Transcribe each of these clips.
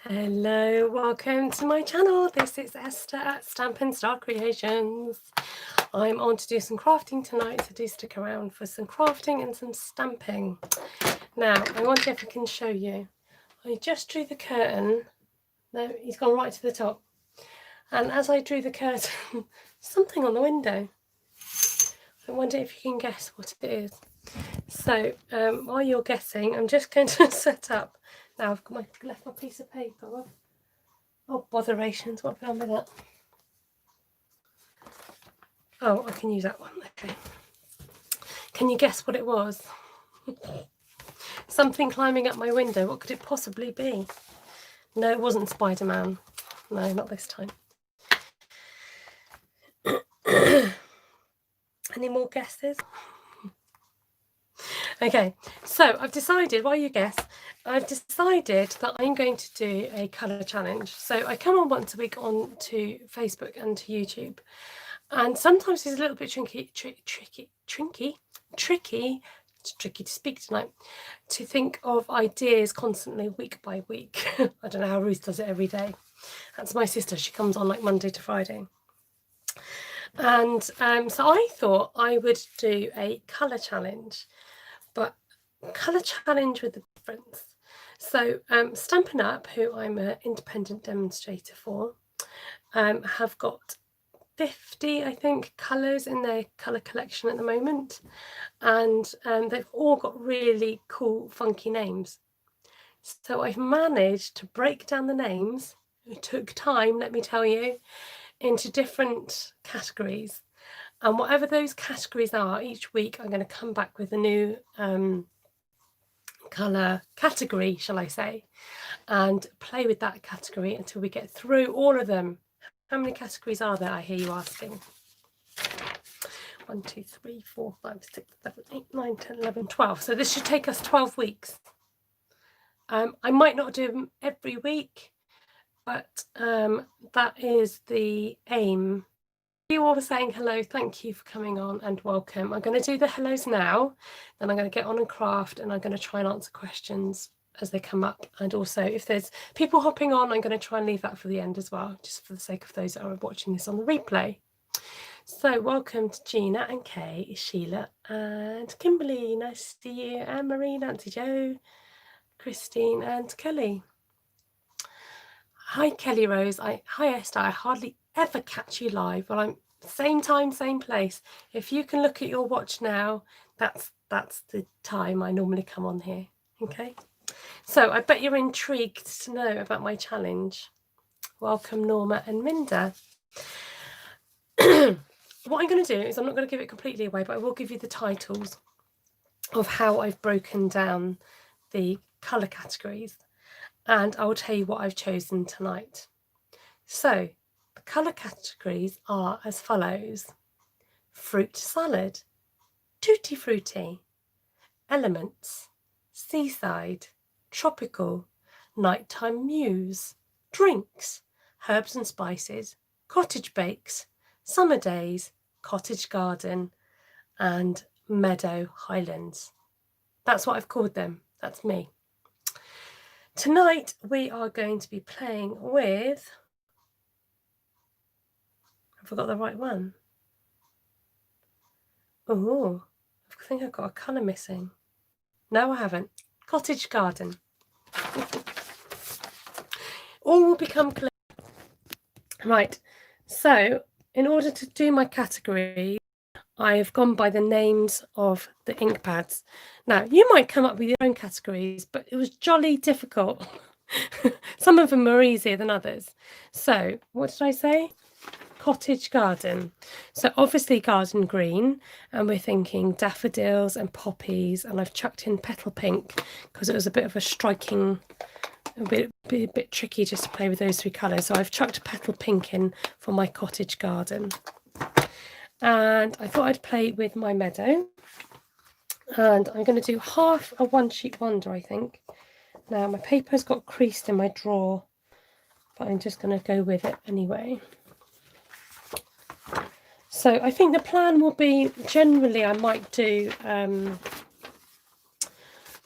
Hello, welcome to my channel. This is Esther at Stampin' Star Creations. I'm on to do some crafting tonight, so do stick around for some crafting and some stamping. Now, I wonder if I can show you. I just drew the curtain. No, he's gone right to the top. And as I drew the curtain, something on the window. I wonder if you can guess what it is. So, while you're guessing, I'm just going to set up. Now I've got left my piece of paper. Oh, botherations, what have I done with that? Oh, I can use that one, okay. Can you guess what it was? Something climbing up my window, what could it possibly be? No, it wasn't Spider-Man. No, not this time. Any more guesses? Okay, so I've decided, while you guess, I've decided that I'm going to do a colour challenge. So I come on once a week on to Facebook and to YouTube. And sometimes it's a little bit tricky, it's tricky to speak tonight, to think of ideas constantly week by week. I don't know how Ruth does it every day. That's my sister, she comes on like Monday to Friday. And so I thought I would do a colour challenge, but colour challenge with a difference. So Stampin' Up, who I'm an independent demonstrator for, have got 50, I think, colours in their colour collection at the moment, and they've all got really cool, funky names. So I've managed to break down the names. It took time, let me tell you, into different categories, and whatever those categories are, each week I'm going to come back with a new colour category, shall I say, and play with that category until we get through all of them. How many categories are there, I hear you asking? 1, 2, 3, 4, 5, 6, 7, 8, 9, 10, 11, 12. So this should take us 12 weeks. I might not do them every week, but that is the aim. You all were saying hello, thank you for coming on and welcome. I'm going to do the hellos now, then I'm going to get on and craft, and I'm going to try and answer questions as they come up. And also, if there's people hopping on, I'm going to try and leave that for the end as well, just for the sake of those that are watching this on the replay. So welcome to Gina and Kay, Sheila and Kimberly. Nice to see you. Anne-Marie, Nancy Jo, Christine and Kelly. Hi Kelly Rose. Hi Esther. I hardly ever catch you live. Well, I'm same time, same place. If you can look at your watch now, that's the time I normally come on here. Okay. So I bet you're intrigued to know about my challenge. Welcome Norma and Minda. What I'm going to do is I'm not going to give it completely away, but I will give you the titles of how I've broken down the colour categories, and I will tell you what I've chosen tonight. So the colour categories are as follows: fruit salad, tutti frutti, elements, seaside, tropical, nighttime muse, drinks, herbs and spices, cottage bakes, summer days, cottage garden, and meadow highlands. That's what I've called them. That's me. Tonight we are going to be playing with, I forgot the right one. Oh, I think I've got a colour missing. No, I haven't. Cottage garden. All will become clear. Right, so in order to do my category, I have gone by the names of the ink pads. Now, you might come up with your own categories, but it was jolly difficult. Some of them are easier than others. So, what did I say? Cottage garden. So obviously garden green, and we're thinking daffodils and poppies, and I've chucked in petal pink because it was a bit of a striking, a bit tricky just to play with those three colours. So I've chucked petal pink in for my cottage garden. And I thought I'd play with my meadow, and I'm going to do half a one sheet wonder, I think. Now my paper's got creased in my drawer, but I'm just going to go with it anyway. So I think the plan will be, generally I might do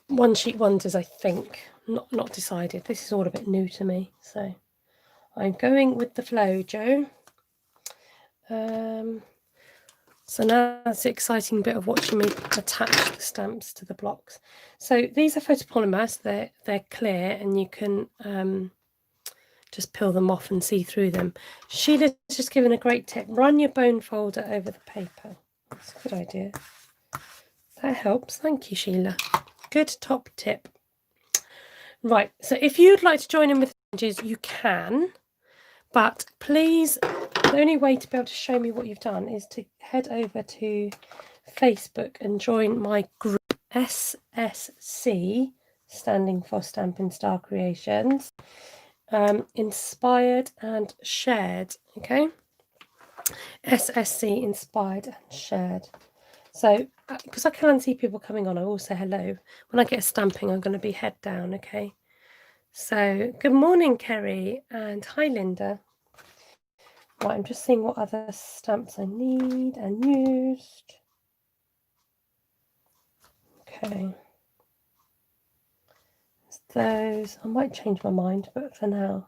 one sheet wonders, I think. not decided. This is all a bit new to me, so I'm going with the flow, Joe. So now that's the exciting bit of watching me attach the stamps to the blocks. So these are photopolymers. They're clear, and you can just peel them off and see through them. Sheila's just given a great tip. Run your bone folder over the paper. That's a good idea. That helps. Thank you, Sheila. Good top tip. Right, so if you'd like to join in with challenges, you can. But please, the only way to be able to show me what you've done is to head over to Facebook and join my group SSC, standing for Stampin' Star Creations, inspired and shared. Okay, SSC, inspired and shared. So because I can see people coming on, I will say hello. When I get stamping, I'm going to be head down. Okay. So good morning, Kerry, and hi, Linda. Right, I'm just seeing what other stamps I need and used. Okay. Those. I might change my mind, but for now,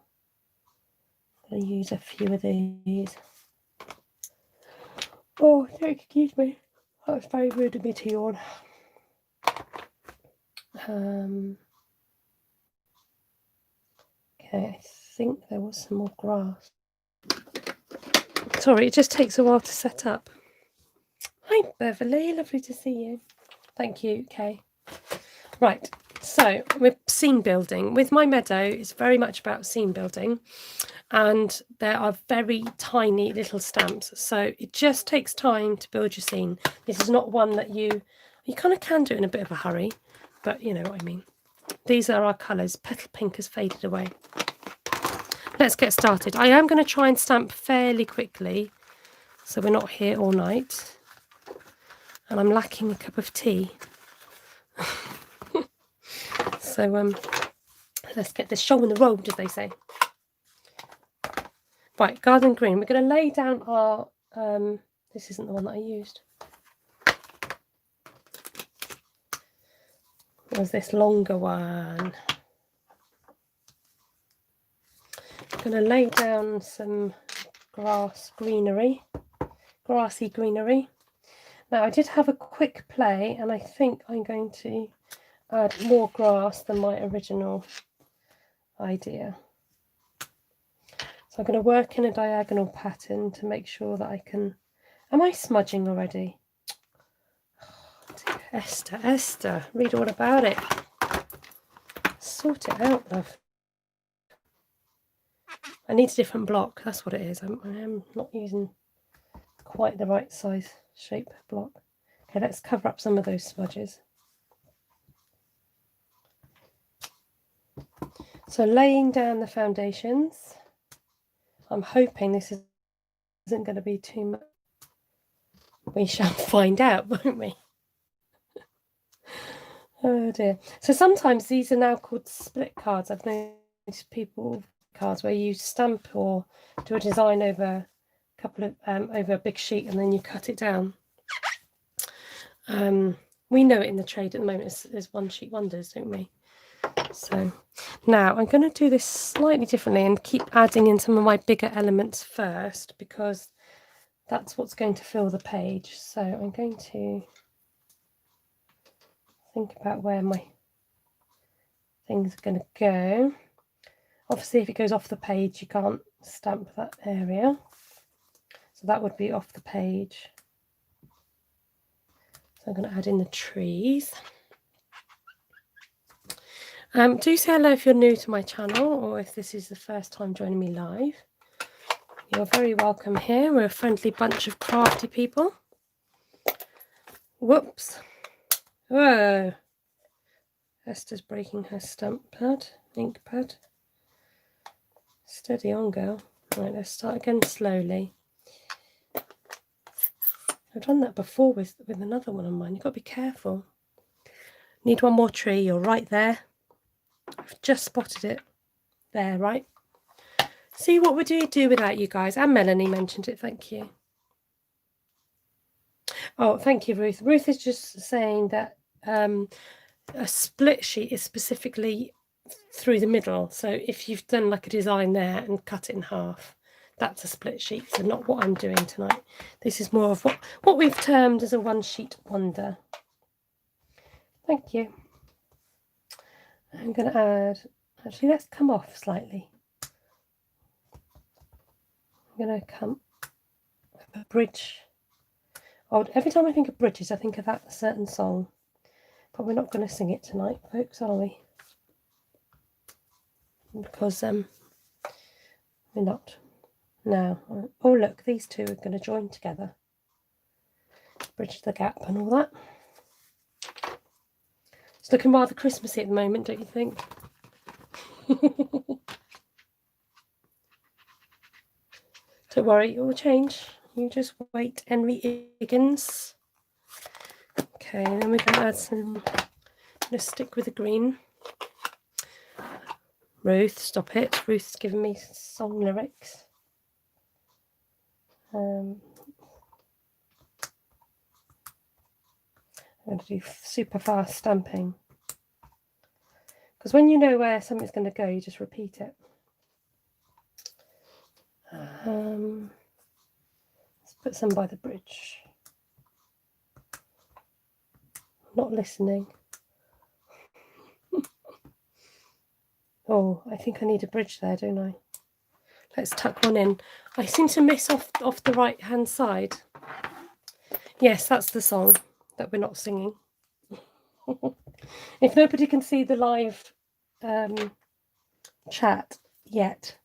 I'm going to use a few of these. Oh, excuse me. That was very rude of me to yawn. Okay, I think there was some more grass. Sorry, it just takes a while to set up. Hi, Beverly. Lovely to see you. Thank you, Kay. Right, so we're scene building. With my Meadow, it's very much about scene building. And there are very tiny little stamps. So it just takes time to build your scene. This is not one that you kind of can do in a bit of a hurry. But you know what I mean. These are our colours. Petal Pink has faded away. Let's get started. I am going to try and stamp fairly quickly, so we're not here all night. And I'm lacking a cup of tea. So let's get this show on the road, as they say. Right, garden green. We're going to lay down our... this isn't the one that I used. There's this longer one. I'm going to lay down some grassy greenery. Now, I did have a quick play, and I think I'm going to add more grass than my original idea. So I'm going to work in a diagonal pattern to make sure that I can... Am I smudging already? Oh, dear. Esther, read all about it. Sort it out, love. I need a different block. That's what it is. I am not using quite the right size shape block. Okay, let's cover up some of those smudges. So laying down the foundations. I'm hoping this isn't going to be too much. We shall find out, won't we? Oh dear. So sometimes these are now called split cards. I've noticed people cards where you stamp or do a design over a couple of over a big sheet and then you cut it down. We know it in the trade at the moment as one sheet wonders, don't we? So now I'm going to do this slightly differently and keep adding in some of my bigger elements first, because that's what's going to fill the page. So I'm going to think about where my things are going to go. Obviously, if it goes off the page, you can't stamp that area. So that would be off the page. So I'm going to add in the trees. Do say hello if you're new to my channel, or if this is the first time joining me live. You're very welcome here. We're a friendly bunch of crafty people. Whoops. Whoa. Esther's breaking her stamp pad, ink pad. Steady on, girl. Right, let's start again slowly. I've done that before with another one on mine. You've got to be careful. Need one more tree. You're right there. I've just spotted it. There, right? See, what would you do without you guys? And Melanie mentioned it. Thank you. Oh, thank you, Ruth. Ruth is just saying that a split sheet is specifically through the middle. So if you've done like a design there and cut it in half, that's a split sheet. So not what I'm doing tonight. This is more of what we've termed as a one sheet wonder. Thank you. I'm going to add, actually let's come off slightly. I'm going to come a bridge. Oh, every time I think of bridges, I think of that certain song. But we're not going to sing it tonight, folks, are we? Because we're not. Now, oh look, these two are going to join together. Bridge the gap and all that. It's looking rather Christmassy at the moment, don't you think? Don't worry, it will change. You just wait, Henry Higgins. Okay, then we're going to add some. I'm going to stick with the green. Ruth, stop it. Ruth's giving me song lyrics. I'm going to do super fast stamping. Because when you know where something's going to go, you just repeat it. Let's put some by the bridge. Not listening. Oh, I think I need a bridge there, don't I? Let's tuck one in. I seem to miss off the right hand side. Yes, that's the song that we're not singing. If nobody can see the live chat yet,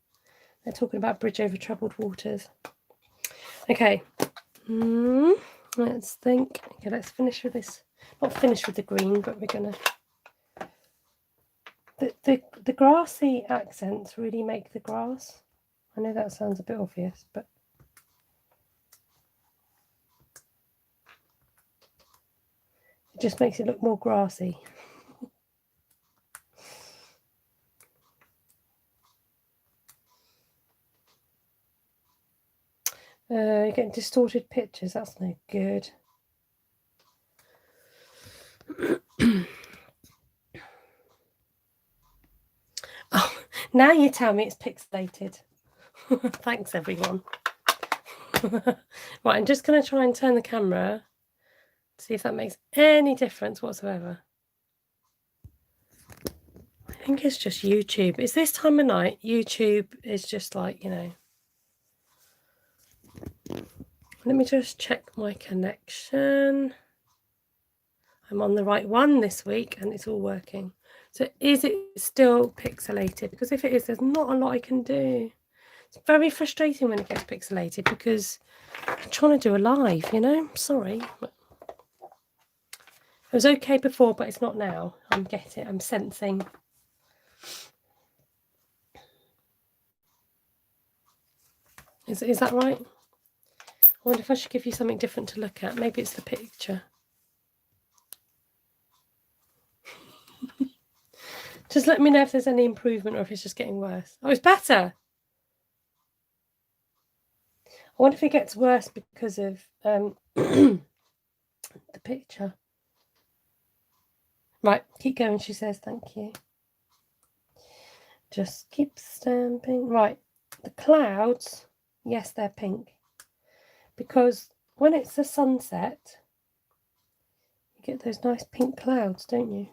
they're talking about Bridge Over Troubled Waters. Okay, let's think. Okay, let's finish with this. Not finish with the green, but we're gonna. The grassy accents really make the grass. I know that sounds a bit obvious, but it just makes it look more grassy. You're getting distorted pictures, that's no good. Oh, now you tell me it's pixelated. Thanks, everyone. Right, I'm just going to try and turn the camera to see if that makes any difference whatsoever. I think it's just YouTube. It's this time of night. YouTube is just like, you know. Let me just check my connection. I'm on the right one this week and it's all working. So is it still pixelated? Because if it is, there's not a lot I can do. It's very frustrating when it gets pixelated because I'm trying to do a live, you know. Sorry. It was okay before, but it's not now. I'm sensing. Is that right? I wonder if I should give you something different to look at. Maybe it's the picture. Just let me know if there's any improvement or if it's just getting worse. Oh, it's better. I wonder if it gets worse because of the picture. Right, keep going, she says. Thank you. Just keep stamping. Right, the clouds, yes, they're pink. Because when it's the sunset, you get those nice pink clouds, don't you?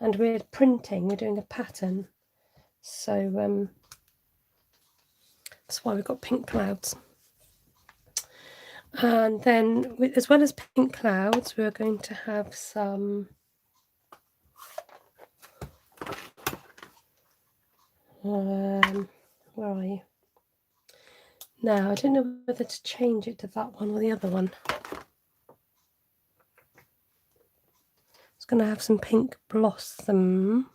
And we're printing, we're doing a pattern. So that's why we've got pink clouds. And then, as well as pink clouds, we're going to have some where are you? Now, I don't know whether to change it to that one or the other one. It's going to have some pink blossom.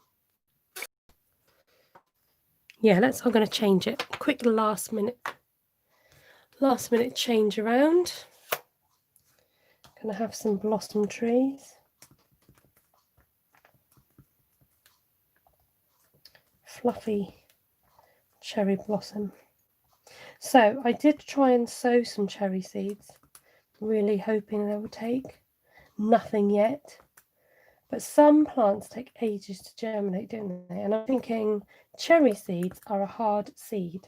Yeah, I'm going to change it. Quick last minute change around. Going to have some blossom trees. Fluffy cherry blossom. So I did try and sow some cherry seeds, really hoping they would take. Nothing yet. But some plants take ages to germinate, don't they? And I'm thinking cherry seeds are a hard seed,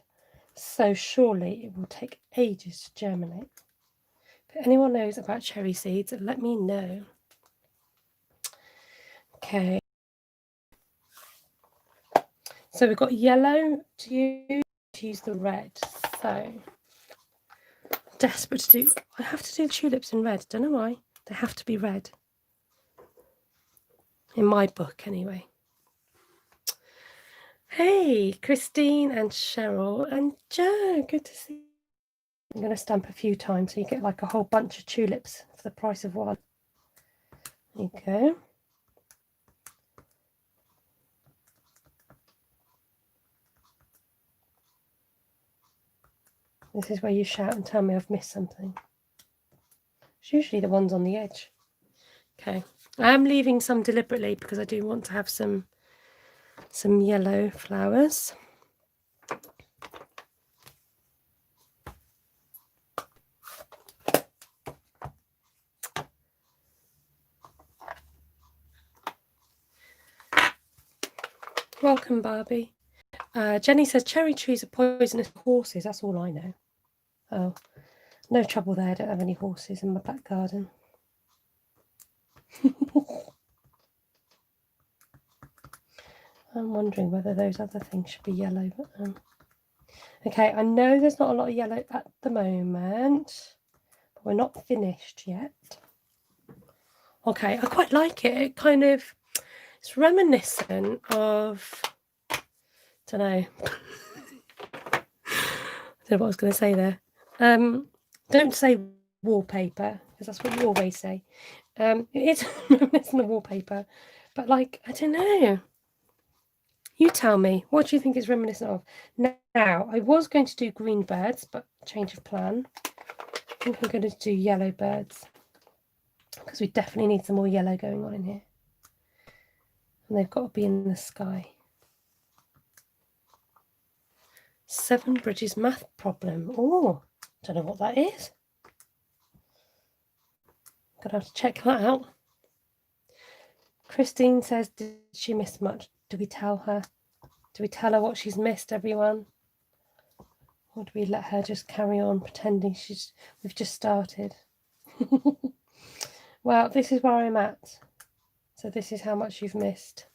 so surely it will take ages to germinate. If anyone knows about cherry seeds, let me know. Okay. So we've got yellow to use the red. So desperate to do. I have to do tulips in red. Don't know why. They have to be red. In my book, anyway. Hey, Christine and Cheryl and Joe. Good to see you. I'm going to stamp a few times so you get like a whole bunch of tulips for the price of one. There you go. This is where you shout and tell me I've missed something. It's usually the ones on the edge. Okay, I am leaving some deliberately because I do want to have some yellow flowers. Welcome, Barbie. Jenny says cherry trees are poisonous for horses. That's all I know. Oh, no trouble there. I don't have any horses in my back garden. I'm wondering whether those other things should be yellow. But, okay, I know there's not a lot of yellow at the moment, but we're not finished yet. Okay, I quite like it. It kind of, it's reminiscent of, I don't know. I don't know what I was going to say there. Don't say wallpaper, because that's what you always say. It's reminiscent of wallpaper, but like, I don't know. You tell me, what do you think it's reminiscent of? Now, I was going to do green birds, but change of plan. I think I'm going to do yellow birds, because we definitely need some more yellow going on in here. And they've got to be in the sky. 7 Bridges math problem. Oh, don't know what that is. Gonna have to check that out. Christine says, did she miss much? Do we tell her? Do we tell her what she's missed, everyone? Or do we let her just carry on pretending we've just started? Well, this is where I'm at. So this is how much you've missed.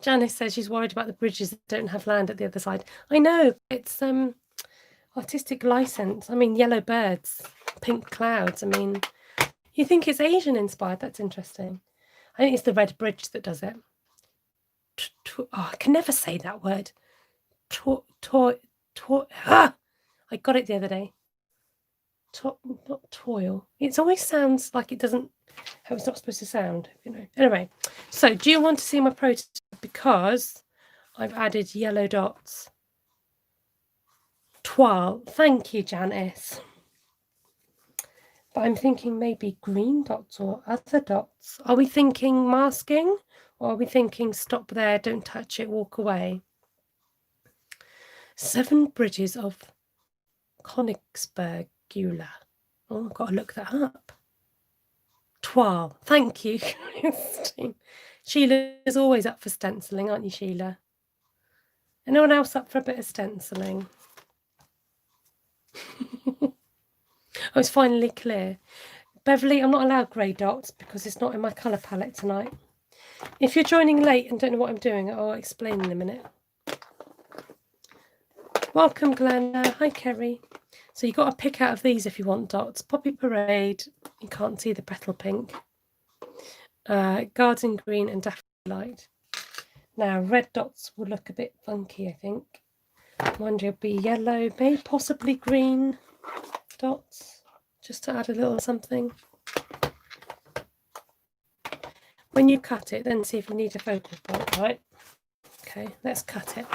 Janice says she's worried about the bridges that don't have land at the other side. I know, it's artistic license. I mean, yellow birds, pink clouds. I mean, you think it's Asian inspired? That's interesting. I think it's the red bridge that does it. Oh, I can never say that word. I got it the other day. Not toil. It always sounds like it doesn't, how it's not supposed to sound, you know. Anyway, so do you want to see my prototype? Because I've added yellow dots. Toile. Thank you, Janice. But I'm thinking maybe green dots or other dots. Are we thinking masking? Or are we thinking stop there, don't touch it, walk away? 7 Bridges of Königsberg Gula. Oh, I've got to look that up. Toile. Thank you, Christine. Sheila is always up for stenciling, aren't you, Sheila? Anyone else up for a bit of stenciling? Oh, it's finally clear. Beverly, I'm not allowed grey dots because it's not in my colour palette tonight. If you're joining late and don't know what I'm doing, I'll explain in a minute. Welcome, Glenna. Hi, Kerry. So you've got to pick out of these if you want dots. Poppy Parade, you can't see the petal pink. Garden Green and Daffodil Light. Now, red dots will look a bit funky, I think. One will be yellow, maybe possibly green dots, just to add a little something. When you cut it, then see if you need a focal point, right? Okay, let's cut it.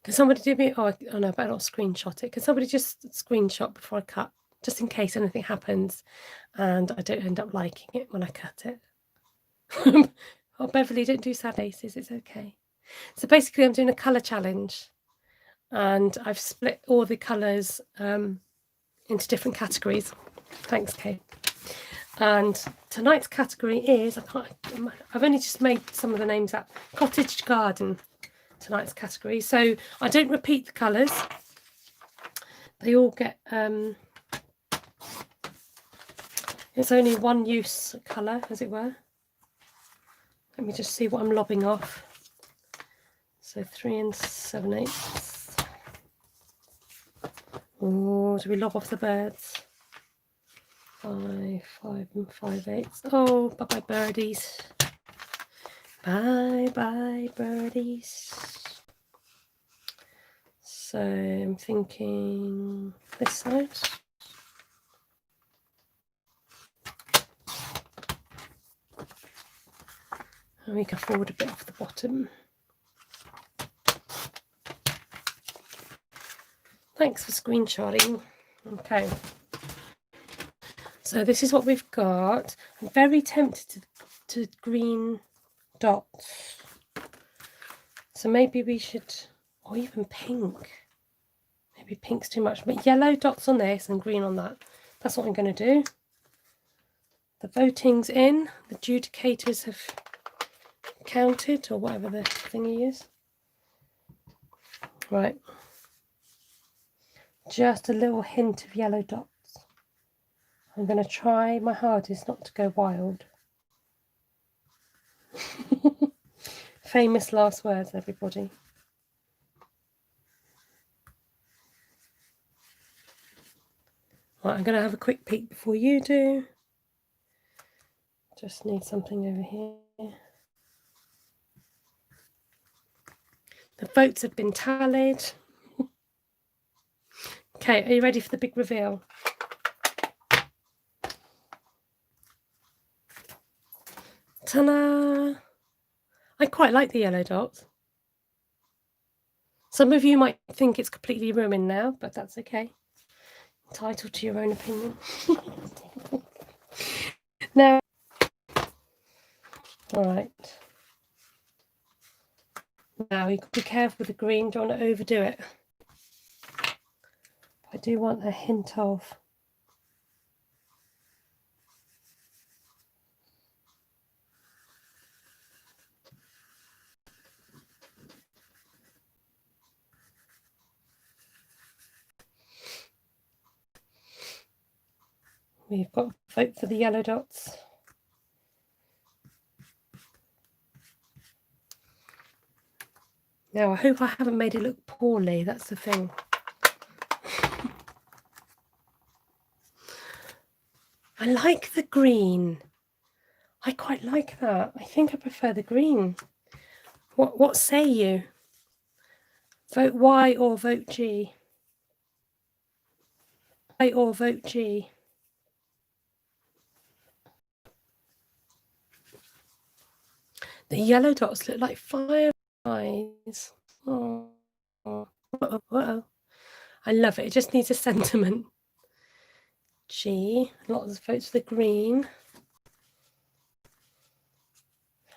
Can somebody do me? Oh no, I better not screenshot it. Can somebody just screenshot before I cut, just in case anything happens and I don't end up liking it when I cut it? Oh, Beverly, don't do sad faces. It's okay. So basically, I'm doing a colour challenge, and I've split all the colours into different categories. Thanks, Kate. And tonight's category is, I've only just made some of the names up. Cottage garden, tonight's category. So I don't repeat the colours. They all get, it's only one use colour, as it were. Let me just see what I'm lobbing off. So 3 7/8. Oh, do we lob off the birds? 5 5 Oh, bye-bye birdies. Bye-bye birdies. So I'm thinking this side. And we can forward a bit off the bottom. Thanks for screenshotting. Okay. So this is what we've got. I'm very tempted to green dots. So maybe we should, or even pink. Maybe pink's too much, but yellow dots on this and green on that. That's what I'm going to do. The voting's in. The adjudicators have counted, or whatever the thingy is. Right. Just a little hint of yellow dots. I'm going to try my hardest not to go wild. Famous last words, everybody. Right, I'm going to have a quick peek before you do. Just need something over here. The votes have been tallied. Okay, are you ready for the big reveal? Ta-da! I quite like the yellow dots. Some of you might think it's completely ruined now, but that's okay. Entitled to your own opinion. Now, all right. Now you've got to be careful with the green, don't want to overdo it. I do want a hint of we've got to vote for the yellow dots. Now I hope I haven't made it look poorly, that's the thing. I like the green. I quite like that. I think I prefer the green. What say you? Vote Y or vote G? Y or vote G? The yellow dots look like fireflies. Oh, uh-oh. I love it. It just needs a sentiment. G. Lots of votes for the green.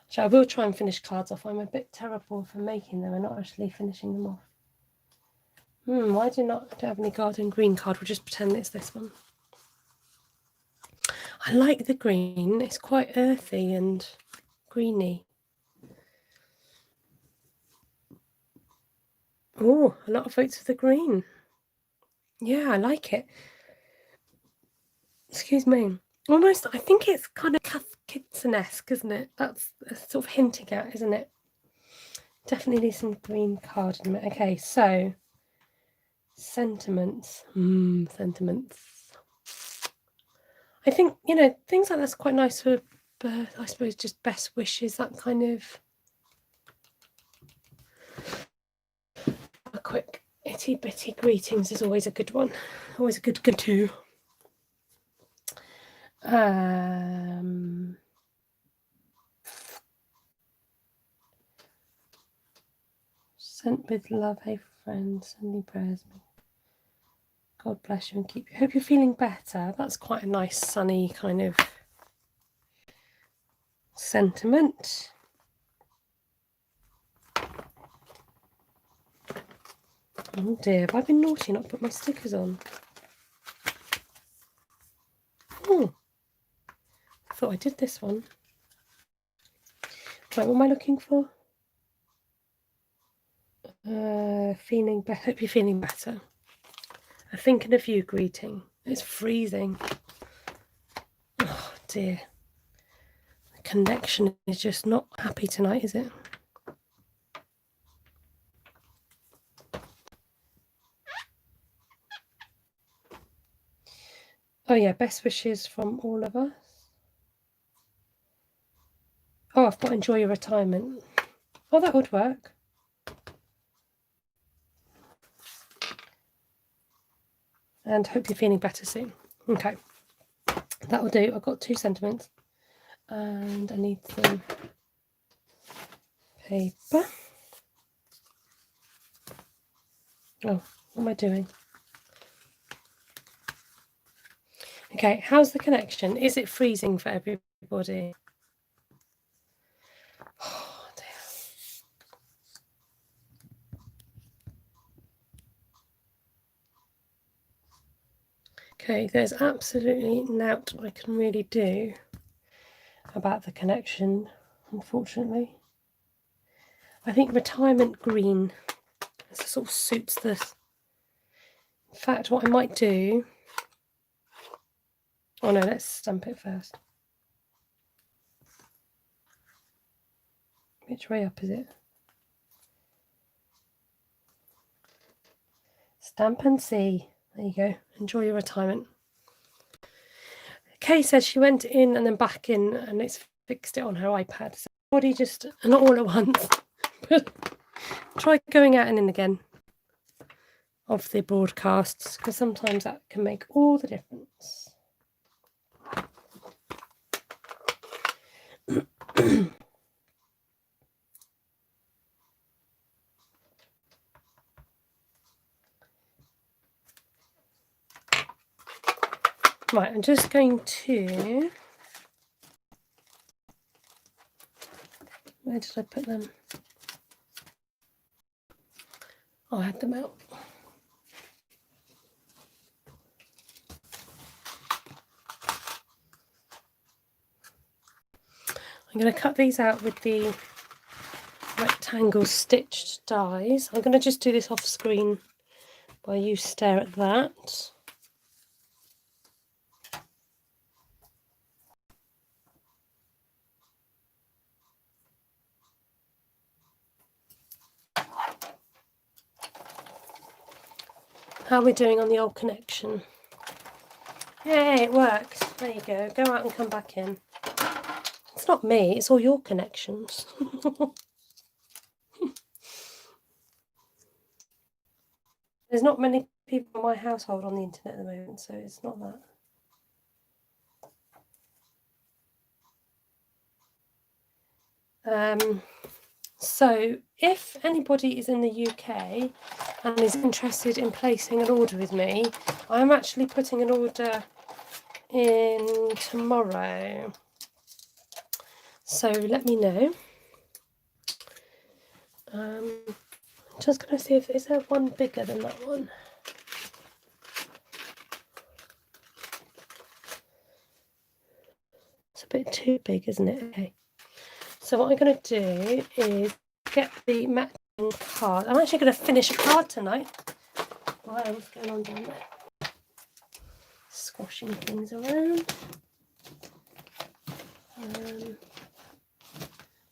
So I will try and finish cards off. I'm a bit terrible for making them and not actually finishing them off. Why do I not have any garden green card? We'll just pretend it's this one. I like the green. It's quite earthy and greeny. Oh, a lot of votes for the green. Yeah, I like it. Excuse me. Almost, I think it's kind of Kitson-esque, isn't it? That's sort of hinting at, isn't it? Definitely need some green card in it. Okay, so sentiments. Sentiments. I think, you know, things like that's quite nice for, I suppose, just best wishes, that kind of. A quick itty bitty greetings is always a good one. Always a good go-to. Sent with love, hey friends, sending prayers. God bless you and keep you. Hope you're feeling better. That's quite a nice sunny kind of sentiment. Oh dear, have I been naughty not put my stickers on? thought I did this one. Right, what am I looking for? Feeling better. Hope you're feeling better. A thinking of you greeting. It's freezing. Oh dear. The connection is just not happy tonight, is it? Oh yeah, best wishes from all of us. Oh, I've got enjoy your retirement. Oh, that would work. And hope you're feeling better soon. Okay, that will do. I've got 2 sentiments. And I need some paper. Oh, what am I doing? Okay, how's the connection? Is it freezing for everybody? Oh, dear. Okay, there's absolutely nought I can really do about the connection, unfortunately. I think retirement green sort of suits this. In fact, what I might do... Oh no, let's stamp it first. Which way up is it? Stamp and see. There you go. Enjoy your retirement. Kay says she went in and then back in and it's fixed it on her iPad. So body just, not all at once, but try going out and in again of the broadcasts, because sometimes that can make all the difference. Right, I'm just going to... Where did I put them? Oh, I had them out. I'm going to cut these out with the rectangle stitched dies. I'm going to just do this off screen while you stare at that. How are we doing on the old connection? Yay, it worked. There you go. Go out and come back in. It's not me, it's all your connections. There's not many people in my household on the internet at the moment, so it's not that. So if anybody is in the UK and is interested in placing an order with me, I'm actually putting an order in tomorrow. So let me know. I'm just going to see if is there one bigger than that one. It's a bit too big, isn't it? Okay. So what I'm going to do is get the matching card. I'm actually going to finish a card tonight. Wow, what's going on down there? Squashing things around.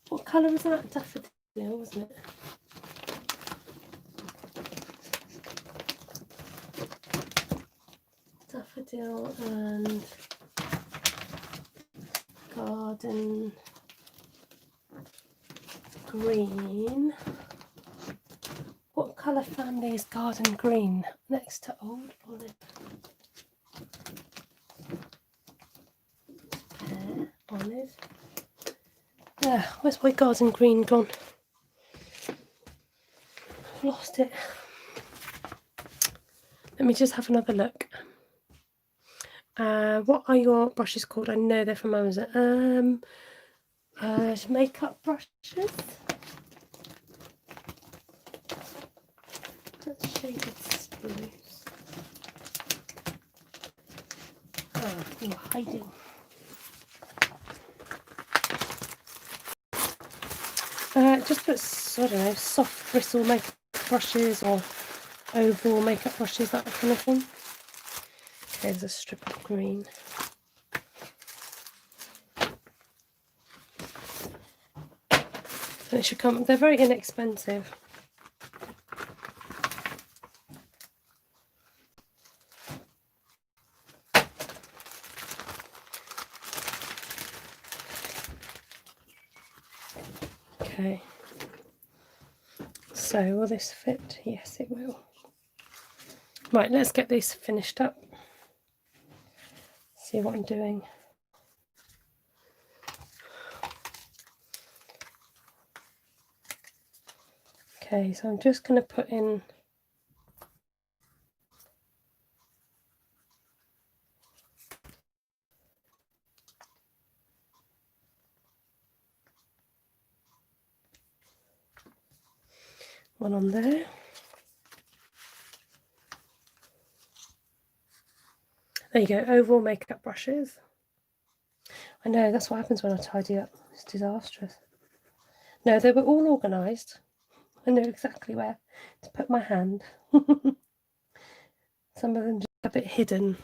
What colour was that? Daffodil, wasn't it? Daffodil and garden green. What colour family is garden green next to old olive? Pear, olive. There, where's my garden green gone? I've lost it. Let me just have another look. What are your brushes called? I know they're from Amazon. Makeup brushes. That's shaded spruce. Oh, you're hiding. just put, I don't know, soft bristle makeup brushes or oval makeup brushes, that kind of thing. Okay, there's a strip of green. And it should come, they're very inexpensive. Okay, so will this fit? Yes, it will. Right, let's get this finished up. See what I'm doing. Okay, so I'm just going to put in one on there. There you go, oval makeup brushes. I know, that's what happens when I tidy up. It's disastrous. No, they were all organised. I know exactly where to put my hand. Some of them just a bit hidden.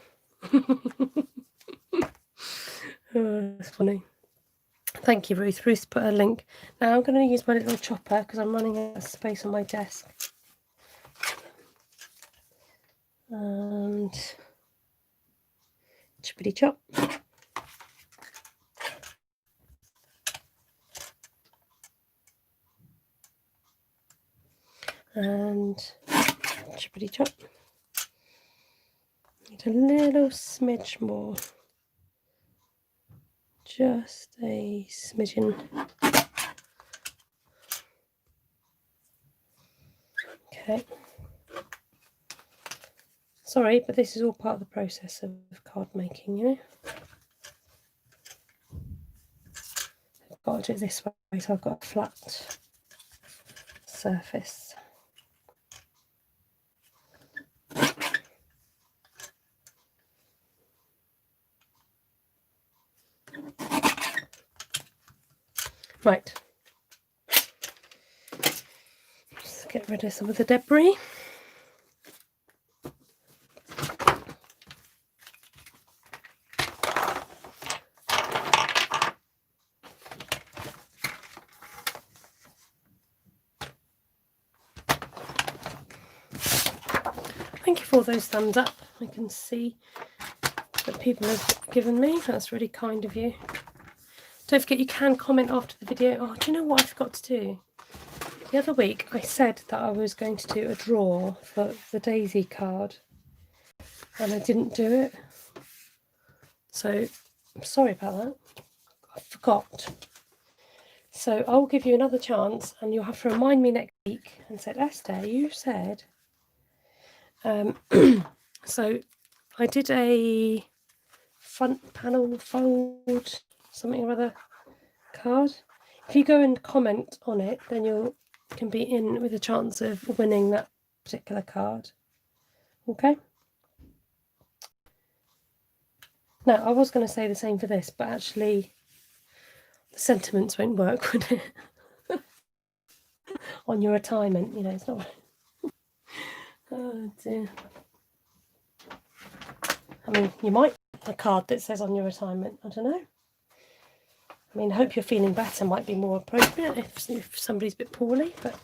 Oh, that's funny. Thank you, Ruth. Ruth put a link. Now I'm going to use my little chopper because I'm running out of space on my desk. And chippity chop. And chippity chop. Need a little smidge more. Just a smidgen. Okay. Sorry, but this is all part of the process of card making, you know. I've got to do it this way so I've got a flat surface. Right. Just get rid of some of the debris. Thank you for all those thumbs up. I can see that people have given me. That's really kind of you. Don't forget you can comment after the video. Oh, do you know what I forgot to do? The other week I said that I was going to do a draw for the Daisy card and I didn't do it. So I'm sorry about that. I forgot. So I'll give you another chance and you'll have to remind me next week and said, Esther, you said. So I did a front panel fold something or other card. If you go and comment on it, then you can be in with a chance of winning that particular card. Okay. Now I was going to say the same for this, but actually the sentiments won't work, would it? On your retirement, you know, it's not. Oh dear. I mean, you might have a card that says on your retirement. I don't know. I mean, hope you're feeling better might be more appropriate if somebody's a bit poorly, but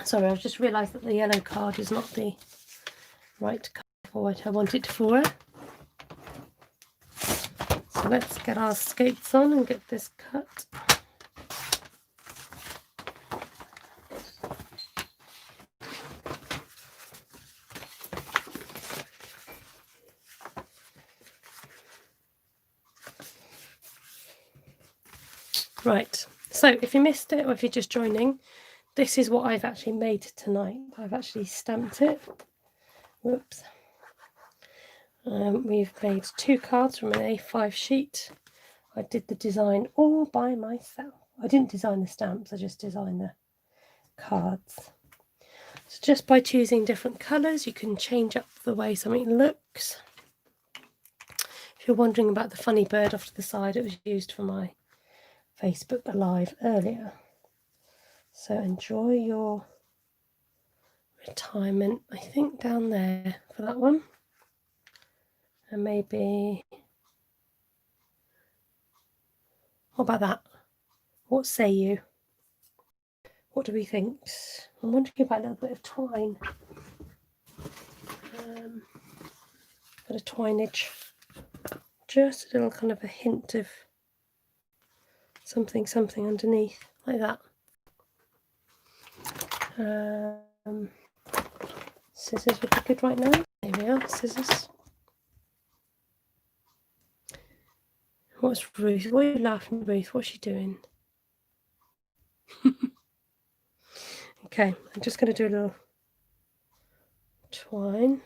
sorry, I've just realised that the yellow card is not the right card for what I want it for. So let's get our skates on and get this cut. Right, so if you missed it or if you're just joining, this is what I've actually made tonight. I've actually stamped it. Whoops. We've made 2 cards from an A5 sheet. I did the design all by myself. I didn't design the stamps, I just designed the cards. So just by choosing different colours, you can change up the way something looks. If you're wondering about the funny bird off to the side, it was used for my Facebook Live earlier. So enjoy your retirement, I think, down there for that one. And maybe, what about that? What say you? What do we think? I'm wondering about a little bit of twine. Bit of twineage. Just a little kind of a hint of something underneath, like that. Scissors would be good right now. There we are, scissors. What's Ruth? Why are you laughing, Ruth? What's she doing? Okay, I'm just going to do a little twine.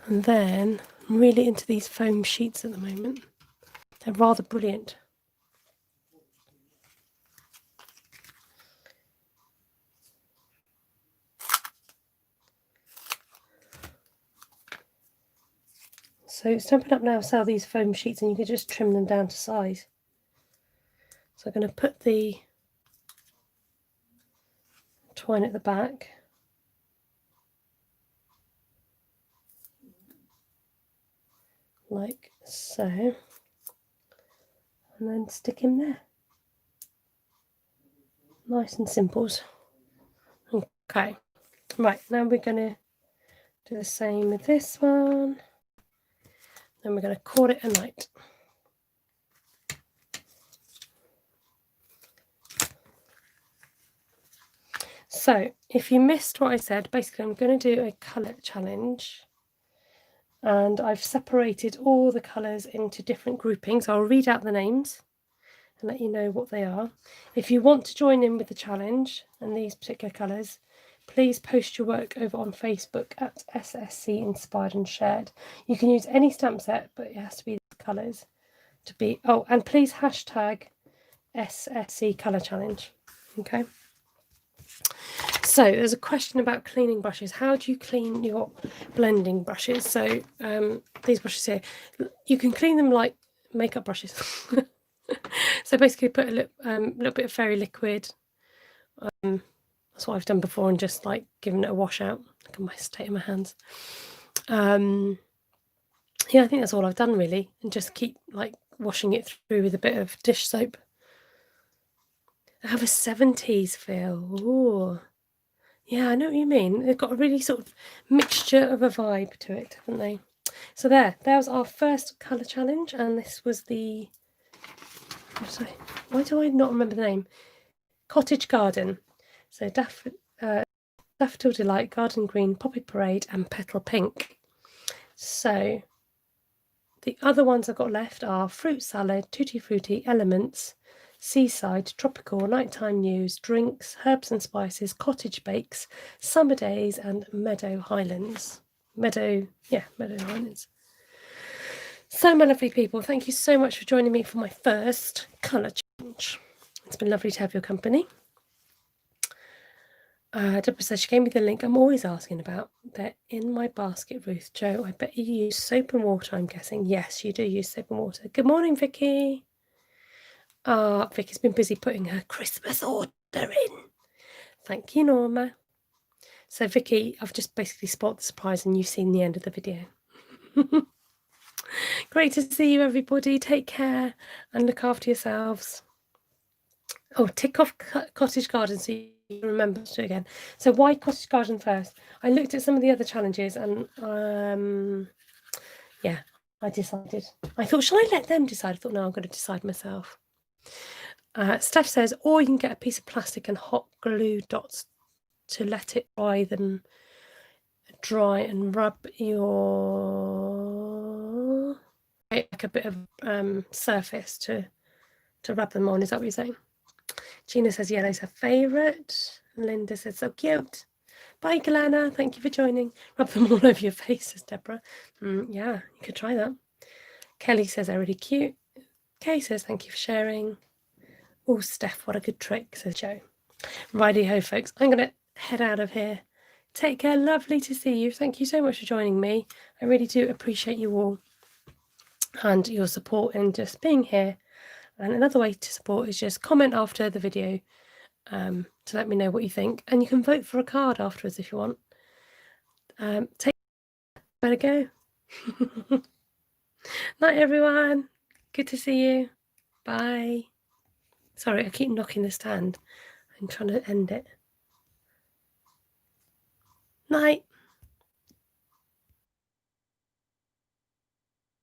And then I'm really into these foam sheets at the moment. They're rather brilliant. So Stampin' Up now sell these foam sheets and you can just trim them down to size. So I'm going to put the twine at the back. Like so. And then stick him there. Nice and simple. Okay. Right, now we're going to do the same with this one. Then we're going to call it a night. So if you missed what I said, basically I'm going to do a colour challenge. And I've separated all the colours into different groupings. I'll read out the names and let you know what they are. If you want to join in with the challenge and these particular colours, please post your work over on Facebook at SSC Inspired and Shared. You can use any stamp set, but it has to be the colours to be. Oh, and please hashtag SSC Colour Challenge. Okay. So there's a question about cleaning brushes. How do you clean your blending brushes? So these brushes here, you can clean them like makeup brushes. So basically put a little bit of fairy liquid. That's what I've done before, and just like giving it a wash out. Look at my state of my hands. Yeah, I think that's all I've done really, and just keep like washing it through with a bit of dish soap. I have a 70s feel. Ooh. Yeah, I know what you mean. They've got a really sort of mixture of a vibe to it, haven't they? So there was our first colour challenge, and this was the, why do I not remember the name? Cottage Garden. So Daffodil Delight, Garden Green, Poppy Parade and Petal Pink. So the other ones I've got left are Fruit Salad, Tutti Frutti, Elements, Seaside, Tropical, Nighttime News, Drinks, Herbs and Spices, Cottage Bakes, Summer Days and Meadow Highlands. Meadow Highlands. So my lovely people, thank you so much for joining me for my first colour challenge. It's been lovely to have your company. Deborah says she gave me the link I'm always asking about. They're in my basket, Ruth. Joe, I bet you use soap and water, I'm guessing. Yes, you do use soap and water. Good morning, Vicky. Vicky's been busy putting her Christmas order in. Thank you, Norma. So, Vicky, I've just basically spoiled the surprise and you've seen the end of the video. Great to see you, everybody. Take care and look after yourselves. Oh, tick off Cottage Garden so you remember to do it again. So why Cottage Garden first? I looked at some of the other challenges and yeah, I decided. I thought, shall I let them decide? I thought, no, I'm going to decide myself. Steph says, or you can get a piece of plastic and hot glue dots to let it dry and rub your like a bit of surface to rub them on. Is that what you're saying? Gina says yellow's her favourite. Linda says so cute. Bye, Galana. Thank you for joining. Rub them all over your face, says Deborah. Yeah, you could try that. Kelly says they're really cute. Kay says thank you for sharing. Oh, Steph, what a good trick, says Joe. Righty-ho, folks. I'm going to head out of here. Take care. Lovely to see you. Thank you so much for joining me. I really do appreciate you all and your support and just being here. And another way to support is just comment after the video to let me know what you think, and you can vote for a card afterwards if you want. Better go. Night everyone, good to see you. Bye. Sorry, I keep knocking the stand. I'm trying to end it. Night.